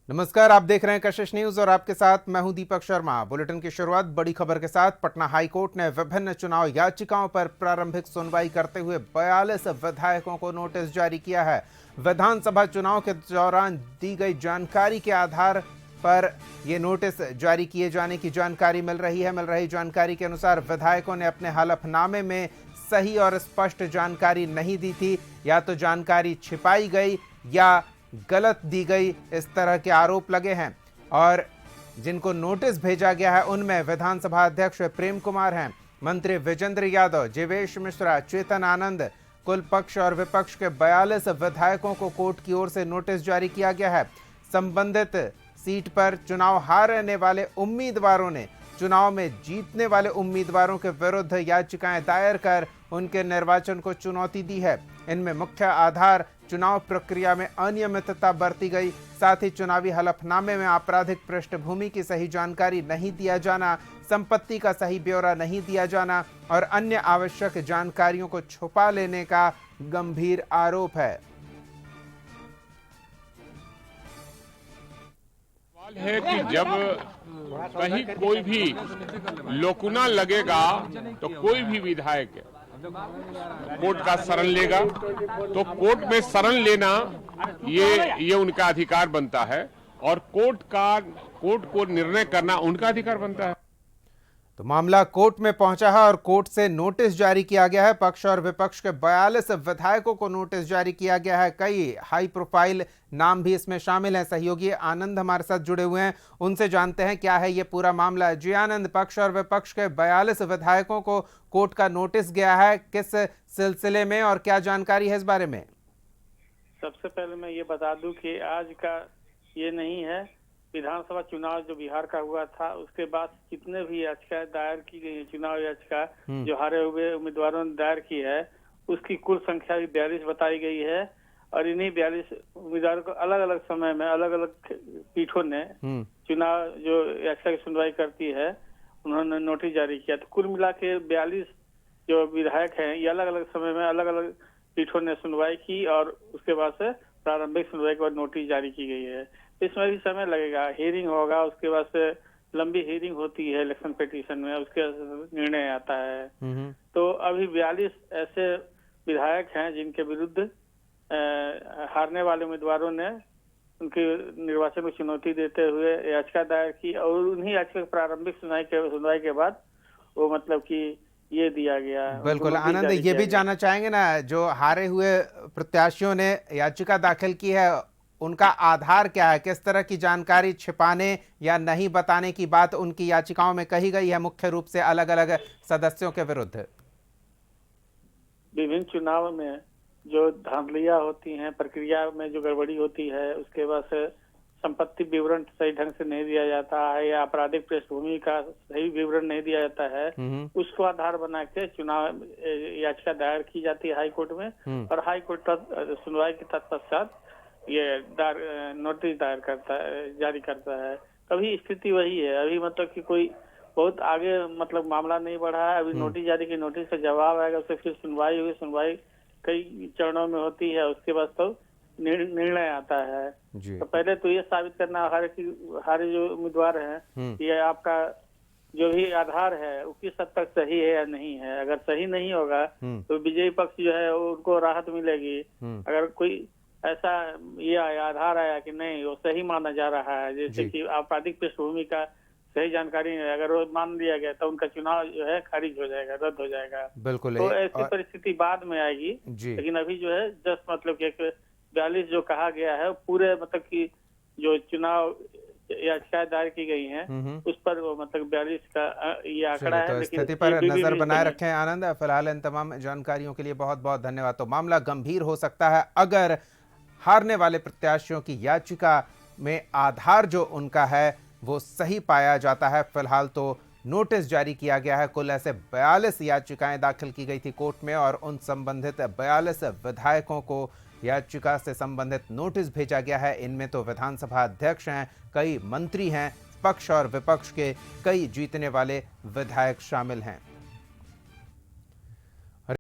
नमस्कार, आप देख रहे हैं कशिश न्यूज और आपके साथ मैं हूं दीपक शर्मा। बुलेटिन की शुरुआत बड़ी खबर के साथ। पटना हाईकोर्ट ने विभिन्न चुनाव याचिकाओं पर प्रारंभिक सुनवाई करते हुए 42 विधायकों को नोटिस जारी किया है। विधानसभा चुनाव के दौरान दी गई जानकारी के आधार पर ये नोटिस जारी किए जाने की जानकारी मिल रही है। मिल रही जानकारी के अनुसार विधायकों ने अपने हलफनामे में सही और स्पष्ट जानकारी नहीं दी थी, या तो जानकारी छिपाई गई या गलत दी गई, इस तरह के आरोप लगे हैं। और जिनको नोटिस भेजा गया है उनमें विधानसभा अध्यक्ष प्रेम कुमार हैं, मंत्री विजेंद्र यादव, जीवेश मिश्रा, चेतन आनंद। कुल पक्ष और विपक्ष के 42 विधायकों को कोर्ट की ओर से नोटिस जारी किया गया है। संबंधित सीट पर चुनाव हारने वाले उम्मीदवारों ने चुनाव में जीतने वाले उम्मीदवारों के विरुद्ध याचिकाएं दायर कर उनके निर्वाचन को चुनौती दी है। इनमें मुख्य आधार चुनाव प्रक्रिया में अनियमितता बरती गई, साथ ही चुनावी हलफनामे में आपराधिक पृष्ठभूमि की सही जानकारी नहीं दिया जाना, संपत्ति का सही ब्यौरा नहीं दिया जाना और अन्य आवश्यक जानकारियों को छुपा लेने का गंभीर आरोप है। सवाल है कि जब कहीं कोई भी लोकुना लगेगा तो कोई भी विधायक कोर्ट का शरण लेगा, तो कोर्ट में शरण लेना ये उनका अधिकार बनता है और कोर्ट को निर्णय करना उनका अधिकार बनता है। तो मामला कोर्ट में पहुंचा है और कोर्ट से नोटिस जारी किया गया है। पक्ष और विपक्ष के 42 विधायकों को नोटिस जारी किया गया है। कई हाई प्रोफाइल नाम भी इसमें शामिल हैं। सहयोगी आनंद हमारे साथ जुड़े हुए हैं, उनसे जानते हैं क्या है ये पूरा मामला। जी आनंद, पक्ष और विपक्ष के 42 विधायकों को कोर्ट का नोटिस गया है, किस सिलसिले में और क्या जानकारी है इस बारे में? सबसे पहले मैं ये बता दूं कि आज का ये नहीं है, विधानसभा चुनाव जो बिहार का हुआ था उसके बाद जितने भी याचिका दायर की गई, चुनाव याचिका जो हारे हुए उम्मीदवारों ने दायर की है, उसकी कुल संख्या भी 42 बताई गई है। और इन्हीं 42 उम्मीदवारों को अलग अलग समय में अलग अलग पीठों ने चुनाव जो याचिका की सुनवाई करती है उन्होंने नोटिस जारी किया। तो कुल मिला के 42 जो विधायक हैं ये अलग अलग समय में अलग अलग पीठों ने सुनवाई की और उसके बाद से प्रारंभिक सुनवाई के बाद नोटिस जारी की गई है। इसमें भी समय लगेगा, हियरिंग होगा, उसके बाद से लंबी हियरिंग होती है इलेक्शन पिटीशन में, उसके निर्णय आता है। तो अभी 42 ऐसे विधायक हैं जिनके विरुद्ध हारने वाले उम्मीदवारों ने उनके निर्वाचन को चुनौती देते हुए याचिका दायर की और उन्हीं याचिका प्रारंभिक सुनवाई के बाद वो मतलब कि ये दिया गया। बिल्कुल आनंद, ये भी जानना चाहेंगे ना, जो हारे हुए प्रत्याशियों ने याचिका दाखिल की है उनका आधार क्या है? किस तरह की जानकारी छिपाने या नहीं बताने की बात उनकी याचिकाओं में कही गई है, मुख्य रूप से अलग अलग सदस्यों के विरुद्ध? विभिन्न चुनाव में जो धांधलियां होती हैं, प्रक्रिया में जो गड़बड़ी होती है, उसके बाद से संपत्ति विवरण सही ढंग से नहीं दिया जाता है या आपराधिक पृष्ठभूमि का सही विवरण नहीं दिया जाता है, उसको आधार बना के चुनाव याचिका दायर की जाती है हाई कोर्ट में और हाई कोर्ट सुनवाई के तत्पश्चात ये नोटिस दायर करता है, जारी करता है। अभी स्थिति वही है, अभी मतलब कि कोई बहुत आगे मतलब मामला नहीं बढ़ा है। अभी नोटिस जारी की, नोटिस का जवाब आएगा, उससे फिर सुनवाई हुई, सुनवाई कई चरणों में होती है, उसके बाद तो निर्णय आता है। तो पहले तो ये साबित करना हारे जो उम्मीदवार हैं ये आपका जो भी आधार है वो किस हद तक सही है या नहीं है। अगर सही नहीं होगा तो विजयी पक्ष जो है उनको राहत मिलेगी। अगर कोई ऐसा ये आधार आया कि नहीं वो सही माना जा रहा है, जैसे कि आपराधिक पृष्ठभूमि का सही जानकारी है, अगर वो मान लिया गया तो उनका चुनाव जो है खारिज हो जाएगा, रद्द हो जाएगा। बिल्कुल। तो ऐसी परिस्थिति बाद में आएगी, लेकिन अभी जो है जस्ट मतलब कि 42 जो कहा गया है पूरे मतलब कि जो चुनाव याचिका दायर की गई हैं उस पर वो मतलब 42 का ये आंकड़ा है। तो स्थिति पर नजर बनाए रखें आनंद। फिलहाल इन तमाम जानकारियों के लिए बहुत बहुत धन्यवाद। तो मामला गंभीर हो सकता है अगर हारने वाले प्रत्याशियों की याचिका में आधार जो उनका है वो सही पाया जाता है। फिलहाल तो नोटिस जारी किया गया है। कुल ऐसे 42 याचिकाएं दाखिल की गई थी कोर्ट में और उन संबंधित 42 विधायकों को याचिका से संबंधित नोटिस भेजा गया है। इनमें तो विधानसभा अध्यक्ष हैं, कई मंत्री हैं, पक्ष और विपक्ष के कई जीतने वाले विधायक शामिल हैं।